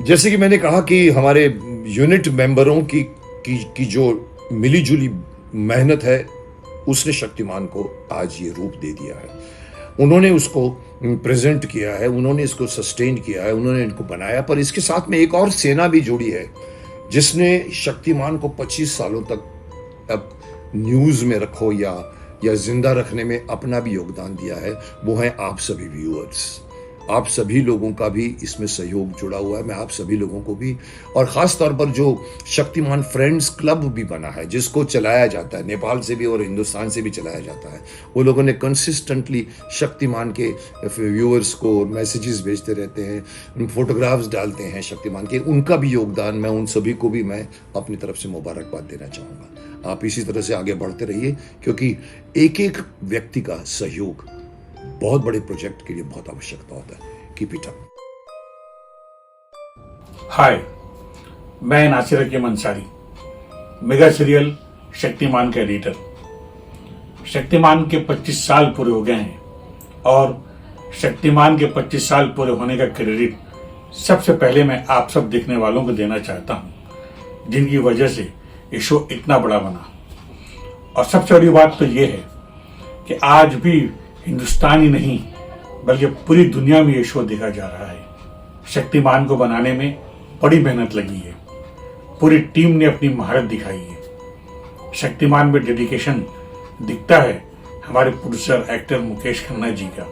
जैसे कि मैंने कहा कि हमारे यूनिट मेंबरों की जो मिली-जुली मेहनत है, उसने शक्तिमान को आज ये रूप दे दिया है। उन्होंने उसको प्रेज़ेंट किया है, उन्होंने इसको सस्टेन किया है, उन्होंने इनको बनाया, पर इसके साथ में एक और सेना भी जुड़ी है, जिसने शक्तिमान को 25 सालों तक अब न्यूज़ में रखो या ज़िंदा रखने में अपना भी योगदान दिया है। वो हैं आप सभी व्यूअर्स। आप सभी लोगों का भी इसमें सहयोग जुड़ा हुआ है। मैं आप सभी लोगों को भी, और ख़ास तौर पर जो शक्तिमान फ्रेंड्स क्लब भी बना है, जिसको चलाया जाता है, नेपाल से भी और हिंदुस्तान से भी चलाया जाता है, वो लोगों ने कंसिस्टेंटली शक्तिमान के व्यूअर्स को मैसेजेस भेजते रहते हैं, फोटोग्राफ्स डालते हैं शक्तिमान के। उनका भी योगदान, मैं उन सभी को भी मैं अपनी तरफ से मुबारकबाद देना चाहूँगा। आप इसी तरह से आगे बढ़ते रहिए, क्योंकि एक-एक व्यक्ति का सहयोग बहुत बड़े प्रोजेक्ट के लिए बहुत आवश्यकता होता है। कीप इट अप। हाय, मैं नासिर हकीम अंसारी, मेगा सीरियल शक्तिमान का एडिटर। शक्तिमान के 25 साल पूरे हो गए हैं और शक्तिमान के 25 साल पूरे होने का क्रेडिट सबसे पहले मैं आप सब देखने वालों को देना चाहता हूं, जिनकी वजह से ये शो इतना बड़ा बना। और सबसे बड़ी बात तो ये है कि आज भी हिंदुस्तान ही नहीं बल्कि पूरी दुनिया में ये शो देखा जा रहा है। शक्तिमान को बनाने में बड़ी मेहनत लगी है, पूरी टीम ने अपनी महारत दिखाई है। शक्तिमान में डेडिकेशन दिखता है हमारे प्रोड्यूसर एक्टर मुकेश खन्ना जी का,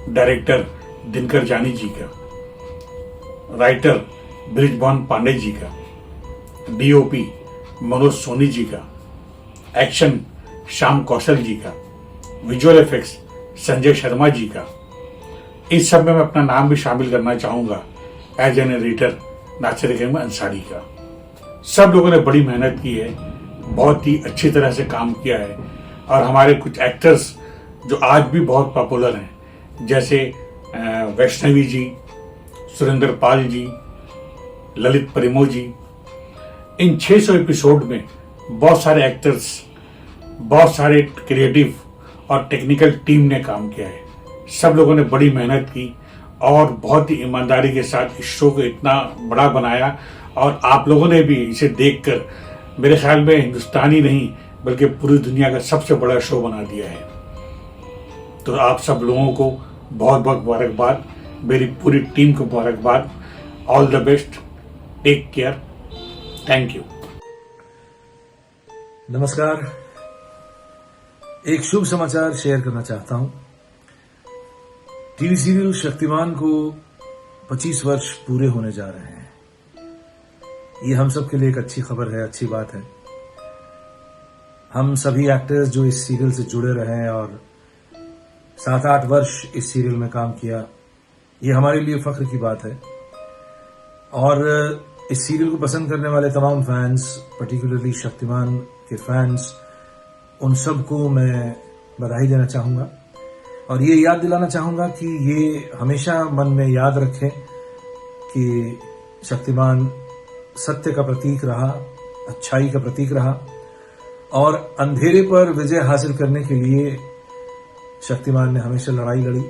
डायरेक्टर दिनकर जानी जी का, राइटर ब्रिजभवन पांडे जी का, डीओपी मनोज सोनी जी का, एक्शन श्याम कौशल जी का, विजुअल इफेक्ट्स संजय शर्मा जी का। इस सब में मैं अपना नाम भी शामिल करना चाहूंगा as an editor Nasir Hakim Ansari का। सब लोगों ने बड़ी मेहनत की है, बहुत ही अच्छी तरह से काम किया है। और हमारे कुछ एक्टर्स जो आज भी बहुत पॉपुलर हैं, जैसे वैष्णवी जी, सुरेंद्र पाल जी, ललित परिमो जी, इन 600 एपिसोड में बहुत सारे एक्टर्स, बहुत सारे क्रिएटिव और टेक्निकल टीम ने काम किया है। सब लोगों ने बड़ी मेहनत की और बहुत ही ईमानदारी के साथ इस शो को इतना बड़ा बनाया। और आप लोगों ने भी इसे देखकर मेरे ख्याल में हिंदुस्तान ही नहीं बल्कि पूरी दुनिया का सबसे बड़ा शो बना दिया है। तो आप सब लोगों को बहुत बहुत मुबारकबाद, मेरी पूरी टीम को मुबारकबाद। All the best, take care, thank you. नमस्कार। एक शुभ समाचार शेयर करना चाहता हूं। टीवी सीरियल शक्तिमान को 25 वर्ष पूरे होने जा रहे हैं। ये हम सब के लिए एक अच्छी खबर है, अच्छी बात है। हम सभी एक्टर्स जो इस सीरियल से जुड़े रहे हैं और 7-8 वर्ष इस सीरियल में काम किया, ये हमारे लिए फख्र की बात है। और इस सीरियल को पसंद करने वाले तमाम फैंस, पर्टिकुलरली शक्तिमान के फैंस, उन सबको मैं बधाई देना चाहूंगा और ये याद दिलाना चाहूंगा कि ये हमेशा मन में याद रखें कि शक्तिमान सत्य का प्रतीक रहा, अच्छाई का प्रतीक रहा और अंधेरे पर विजय हासिल करने के लिए शक्तिमान ने हमेशा लड़ाई लड़ी।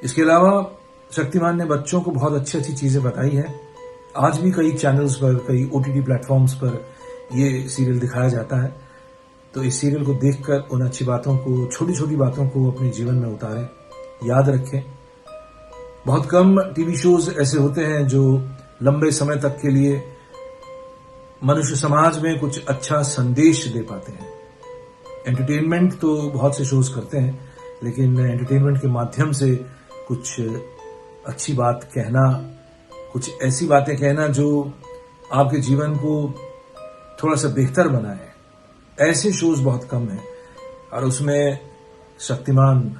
इसके अलावा शक्तिमान ने बच्चों को बहुत अच्छी अच्छी चीजें बताई हैं। आज भी कई चैनल्स पर, कई ओटीटी प्लेटफॉर्म्स पर ये सीरियल दिखाया जाता है। तो इस सीरियल को देखकर उन अच्छी बातों को, छोटी छोटी बातों को अपने जीवन में उतारें, याद रखें। बहुत कम टीवी शोज ऐसे होते हैं जो लंबे समय तक के लिए मनुष्य समाज में कुछ अच्छा संदेश दे पाते हैं। एंटरटेनमेंट तो बहुत से शोज करते हैं, लेकिन एंटरटेनमेंट के माध्यम से कुछ अच्छी बात कहना, कुछ ऐसी बातें कहना जो आपके जीवन को थोड़ा सा बेहतर बनाए, ऐसे शोज बहुत कम हैं। और उसमें शक्तिमान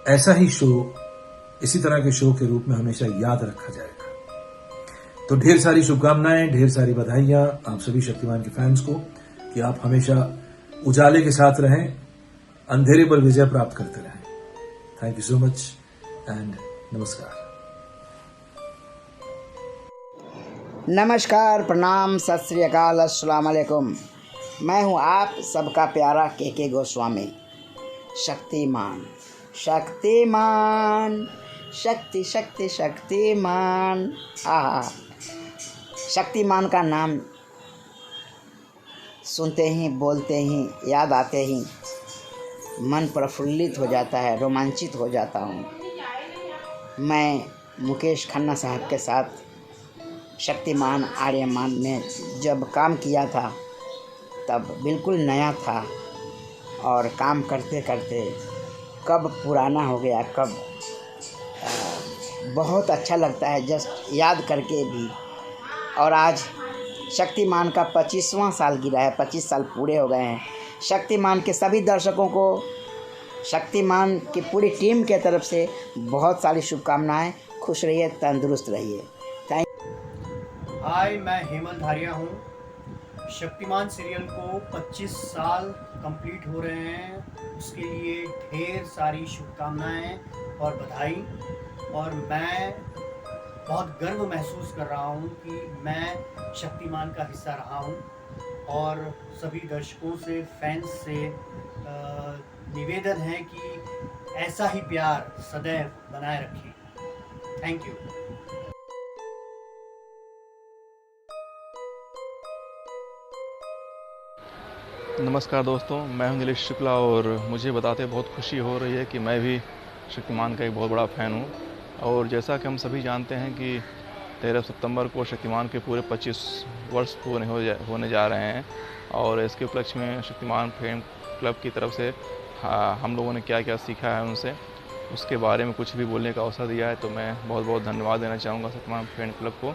ऐसा ही शो, इसी तरह के शो के रूप में हमेशा याद रखा जाएगा। तो ढेर सारी शुभकामनाएं, ढेर सारी बधाइयां आप सभी शक्तिमान के फैंस को कि आप हमेशा उजाले के साथ रहें, अंधेरे पर विजय प्राप्त करते रहें। Thank you so much and नमस्कार। नमस्कार, प्रणाम, सत श्री अकाल, अस्सलाम वालेकुम। मैं हूं आप सबका प्यारा के गोस्वामी। शक्तिमान, शक्तिमान, शक्ति शक्ति शक्तिमान। आहा, शक्तिमान का नाम सुनते ही, बोलते ही, याद आते ही मन प्रफुल्लित हो जाता है, रोमांचित हो जाता हूँ। मैं मुकेश खन्ना साहब के साथ शक्तिमान आर्यमान में जब काम किया था तब बिल्कुल नया था, और काम करते करते कब पुराना हो गया, कब बहुत अच्छा लगता है जस्ट याद करके भी। और आज शक्तिमान का 25वां साल गिरा है, 25 साल पूरे हो गए हैं। शक्तिमान के सभी दर्शकों को शक्तिमान की पूरी टीम के तरफ से बहुत सारी शुभकामनाएं। खुश रहिए, तंदुरुस्त रहिए। हाय, मैं हेमंत धारिया हूँ। शक्तिमान सीरियल को 25 साल कंप्लीट हो रहे हैं, उसके लिए ढेर सारी शुभकामनाएं और बधाई। और मैं बहुत गर्व महसूस कर रहा हूँ कि मैं शक्तिमान का हिस्सा रहा हूँ, और सभी दर्शकों से, फैंस से निवेदन है कि ऐसा ही प्यार सदैव बनाए रखें। Thank you. नमस्कार दोस्तों, मैं हूं नीलेश शुक्ला और मुझे बताते बहुत खुशी हो रही है कि मैं भी शक्तिमान का एक बहुत बड़ा फ़ैन हूं। और जैसा कि हम सभी जानते हैं कि 13 सितंबर को शक्तिमान के पूरे 25 वर्ष पूरे होने जा रहे हैं, और इसके उपलक्ष्य में शक्तिमान फैन क्लब की तरफ से हम लोगों ने क्या क्या सीखा है उनसे, उसके बारे में कुछ भी बोलने का अवसर दिया है। तो मैं बहुत बहुत धन्यवाद देना चाहूँगा शक्तिमान फैन क्लब को।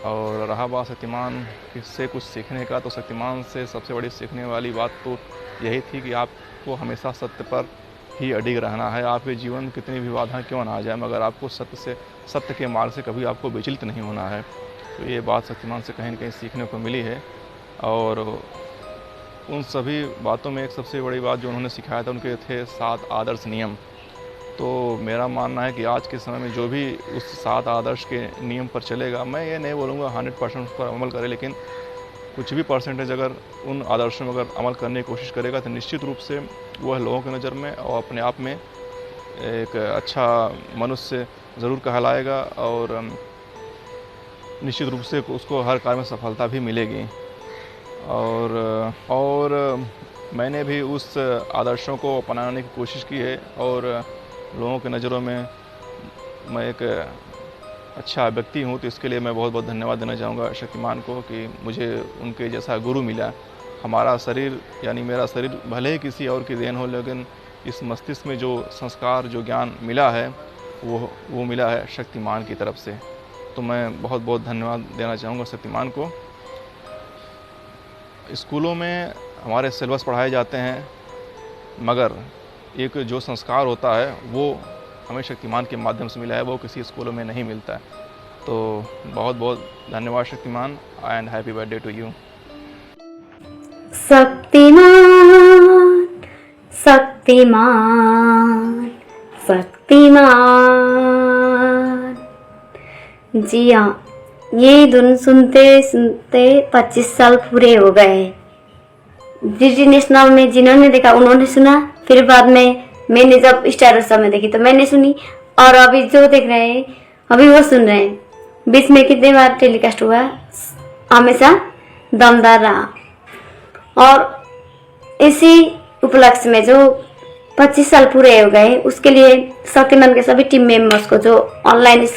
और रहा बात शक्तिमान से कुछ सीखने का, तो शक्तिमान से सबसे बड़ी सीखने वाली बात तो यही थी कि आपको हमेशा सत्य पर ही अडिग रहना है। आपके जीवन में कितनी भी बाधाएं क्यों ना आ जाए, मगर आपको सत्य के मार्ग से कभी आपको विचलित नहीं होना है। तो ये बात शक्तिमान से कहीं न कहीं सीखने को मिली है। और उन सभी बातों में एक सबसे बड़ी बात जो उन्होंने सिखाया था, उनके थे 7 आदर्श नियम। तो मेरा मानना है कि आज के समय में जो भी उस 7 आदर्श के नियम पर चलेगा, मैं ये नहीं बोलूँगा 100% उस पर अमल करे, लेकिन कुछ भी परसेंटेज अगर उन आदर्शों में अगर अमल करने की कोशिश करेगा तो निश्चित रूप से वह लोगों की नज़र में और अपने आप में एक अच्छा मनुष्य ज़रूर कहलाएगा, और निश्चित रूप से उसको हर कार्य में सफलता भी मिलेगी। और मैंने भी उस आदर्शों को अपनाने की कोशिश की है, और लोगों की नज़रों में मैं एक अच्छा व्यक्ति हूँ। तो इसके लिए मैं बहुत बहुत धन्यवाद देना चाहूँगा शक्तिमान को कि मुझे उनके जैसा गुरु मिला। हमारा शरीर यानी मेरा शरीर भले ही किसी और की देन हो, लेकिन इस मस्तिष्क में जो संस्कार, जो ज्ञान मिला है वो मिला है शक्तिमान की तरफ से। तो मैं बहुत बहुत धन्यवाद देना चाहूँगा शक्तिमान को। स्कूलों में हमारे सिलेबस पढ़ाए जाते हैं, मगर एक जो संस्कार होता है वो हमें शक्तिमान के माध्यम से मिला है, वो किसी स्कूलों में नहीं मिलता है। तो बहुत बहुत धन्यवाद Shaktimaan, and happy birthday to you. Shaktimaan Shaktimaan Shaktimaan. जी हाँ, ये धुन सुनते सुनते 25 साल पूरे हो गए। डीडी नेशनल में जिन्होंने देखा उन्होंने सुना, फिर बाद में मैंने जब स्टार उत्सव में देखी तो मैंने सुनी, और अभी जो देख रहे हैं अभी वो सुन रहे हैं। बीच में कितने बार टेलीकास्ट हुआ, हमेशा दमदार रहा। और इसी उपलक्ष्य में जो 25 साल पूरे हो गए, उसके लिए शक्तिमान के सभी टीम मेंबर्स को जो ऑनलाइन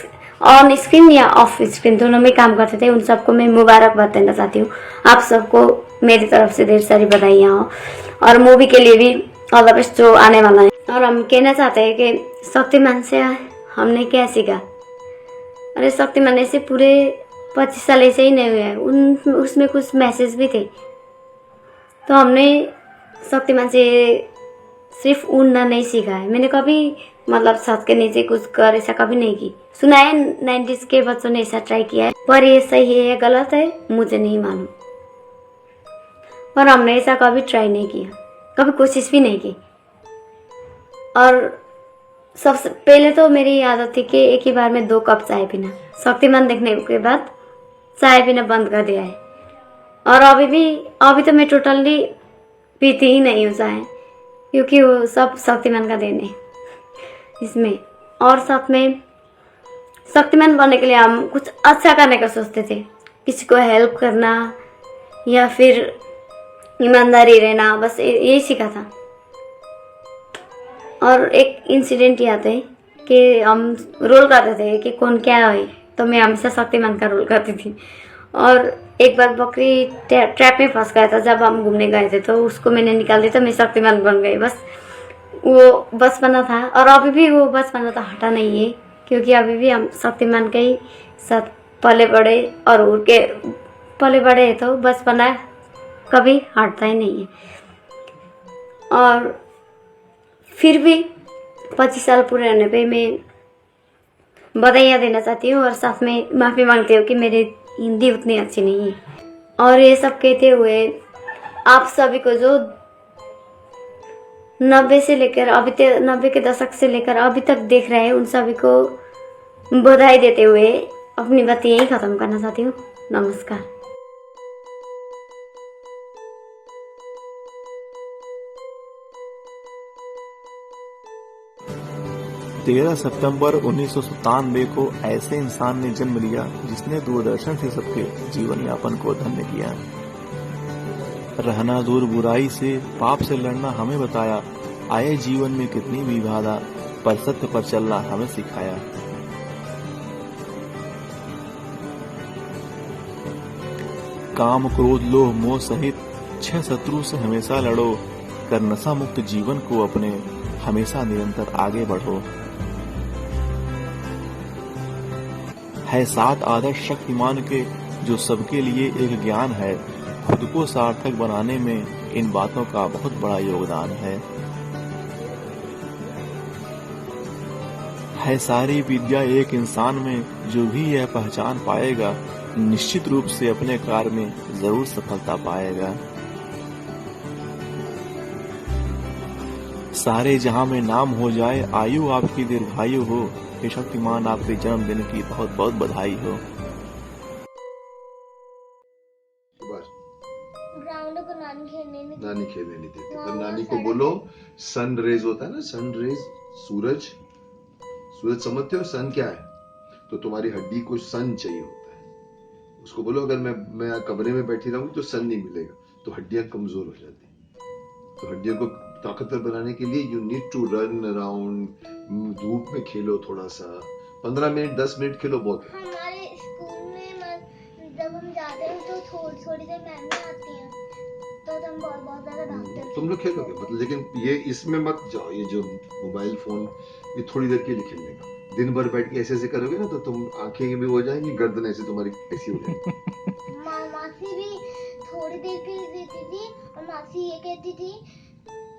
ऑन स्क्रीन या ऑफ स्क्रीन दोनों में काम करते थे, उन सबको मैं मुबारकबाद देना चाहती हूँ। आप सबको मेरी तरफ से ढेर सारी बधाइयाँ हो, और मूवी के लिए भी ऑल द बेस्ट जो आने वाला है। और हम कहना चाहते हैं कि शक्तिमान से हमने क्या सीखा। अरे शक्तिमान ऐसे पूरे 25 साल ऐसे ही नहीं हुए हैं, उसमें कुछ मैसेज भी थे। तो हमने शक्तिमान से सिर्फ उड़ना नहीं सीखा है। मैंने कभी मतलब छत के नीचे कुछ कर ऐसा कभी नहीं की। सुना है 90s के बच्चों ने ऐसा ट्राई किया है, पर ये सही है या गलत है मुझे नहीं मालूम। और हमने ऐसा कभी ट्राई नहीं किया, कभी कोशिश भी नहीं की। और सबसे पहले तो मेरी आदत थी कि एक ही बार में 2 कप चाय पीना। शक्तिमान देखने के बाद चाय पीना बंद कर दिया है। और अभी तो मैं टोटली पीती ही नहीं हूँ चाय, क्योंकि वो सब शक्तिमान का देन है इसमें। और साथ में शक्तिमान बनने के लिए हम कुछ अच्छा करने का सोचते थे, किसी को हेल्प करना या फिर ईमानदारी रहना, बस यही सीखा था। और एक इंसिडेंट याद है कि हम रोल करते थे कि कौन क्या है, तो मैं हमेशा शक्तिमान का रोल करती थी। और एक बार बकरी ट्रैप में फंस गया था जब हम घूमने गए थे, तो उसको मैंने निकाल दिया, तो मैं शक्तिमान बन गई। बस वो बचपना था और अभी भी वो बचपना तो हटा नहीं है, क्योंकि अभी भी हम शक्तिमान के ही साथ पले बड़े और उड़ के पले बड़े हैं, तो बचपना कभी हटता ही नहीं है। और फिर भी 25 साल पूरे होने पे मैं बधाइयाँ देना चाहती हूँ और साथ में माफ़ी मांगती हूँ कि मेरी हिंदी उतनी अच्छी नहीं है। और ये सब कहते हुए आप सभी को जो 90 से लेकर अभी तक 90 के दशक से लेकर अभी तक देख रहे हैं, उन सभी को बधाई देते हुए अपनी बात यही ख़त्म करना चाहती हूँ। नमस्कार। 13 सितंबर 1997 को ऐसे इंसान ने जन्म लिया जिसने दूरदर्शन से सबके जीवन यापन को धन्य किया। रहना दूर बुराई से, पाप से लड़ना हमें बताया, आए जीवन में कितनी भी बाधा, पर सत्य पर चलना हमें सिखाया। काम क्रोध लोभ मोह सहित 6 शत्रु से हमेशा लड़ो, कर नशा मुक्त जीवन को अपने हमेशा निरंतर आगे बढ़ो। है 7 आदर्श शक्तिमान के जो सबके लिए एक ज्ञान है, खुद को सार्थक बनाने में इन बातों का बहुत बड़ा योगदान है सारी विद्या एक इंसान में, जो भी यह पहचान पाएगा निश्चित रूप से अपने कार्य में जरूर सफलता पाएगा। सारे जहां में नाम हो जाए, आयु आपकी दीर्घायु हो, हे शक्तिमान आपके जन्मदिन की बहुत बहुत बधाई हो। ग्राउंड को नानी खेलने नहीं देती। तो नानी को बोलो सन रेज होता है ना, सन रेज, सूरज समझते हो सन क्या है? तो तुम्हारी हड्डी को सन चाहिए होता है। उसको बोलो अगर मैं कमरे में बैठी रहूंगी तो सन नहीं मिलेगा, तो हड्डियां कमजोर हो जाती। तो हड्डियों को ताकतवर बनाने के लिए you need to run around, धूप में खेलो थोड़ा सा, 15 मिनट 10 मिनट खेलो बहुत। हमारे स्कूल में जब हम जाते हैं तो थोड़ी देर मैम आती हैं, तो हम बहुत ज्यादा भागते हैं। तुम लोग खेलोगे मतलब, लेकिन ये इसमें मत जाओ, ये जो मोबाइल फोन ये थोड़ी देर के लिए खेलने का। दिन भर बैठ के ऐसे करोगे ना तो तुम आंखें भी हो जाएंगी, गर्दन ऐसे तुम्हारी ऐसी हो जाएगी। मासी भी थोड़ी देर के लिए देती थी और मासी ये कहती थी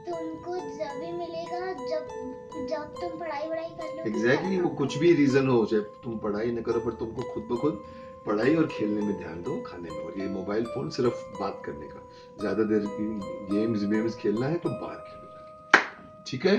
तुमको जब भी मिलेगा जब तुम पढ़ाई कर लो। एग्जैक्टली, वो कुछ भी रीजन हो, चाहे तुम पढ़ाई न करो पर तुमको खुद ब खुद पढ़ाई और खेलने में ध्यान दो, खाने में। और ये मोबाइल फोन सिर्फ बात करने का, ज्यादा देर गेम्स खेलना है तो बाहर खेलो, ठीक है।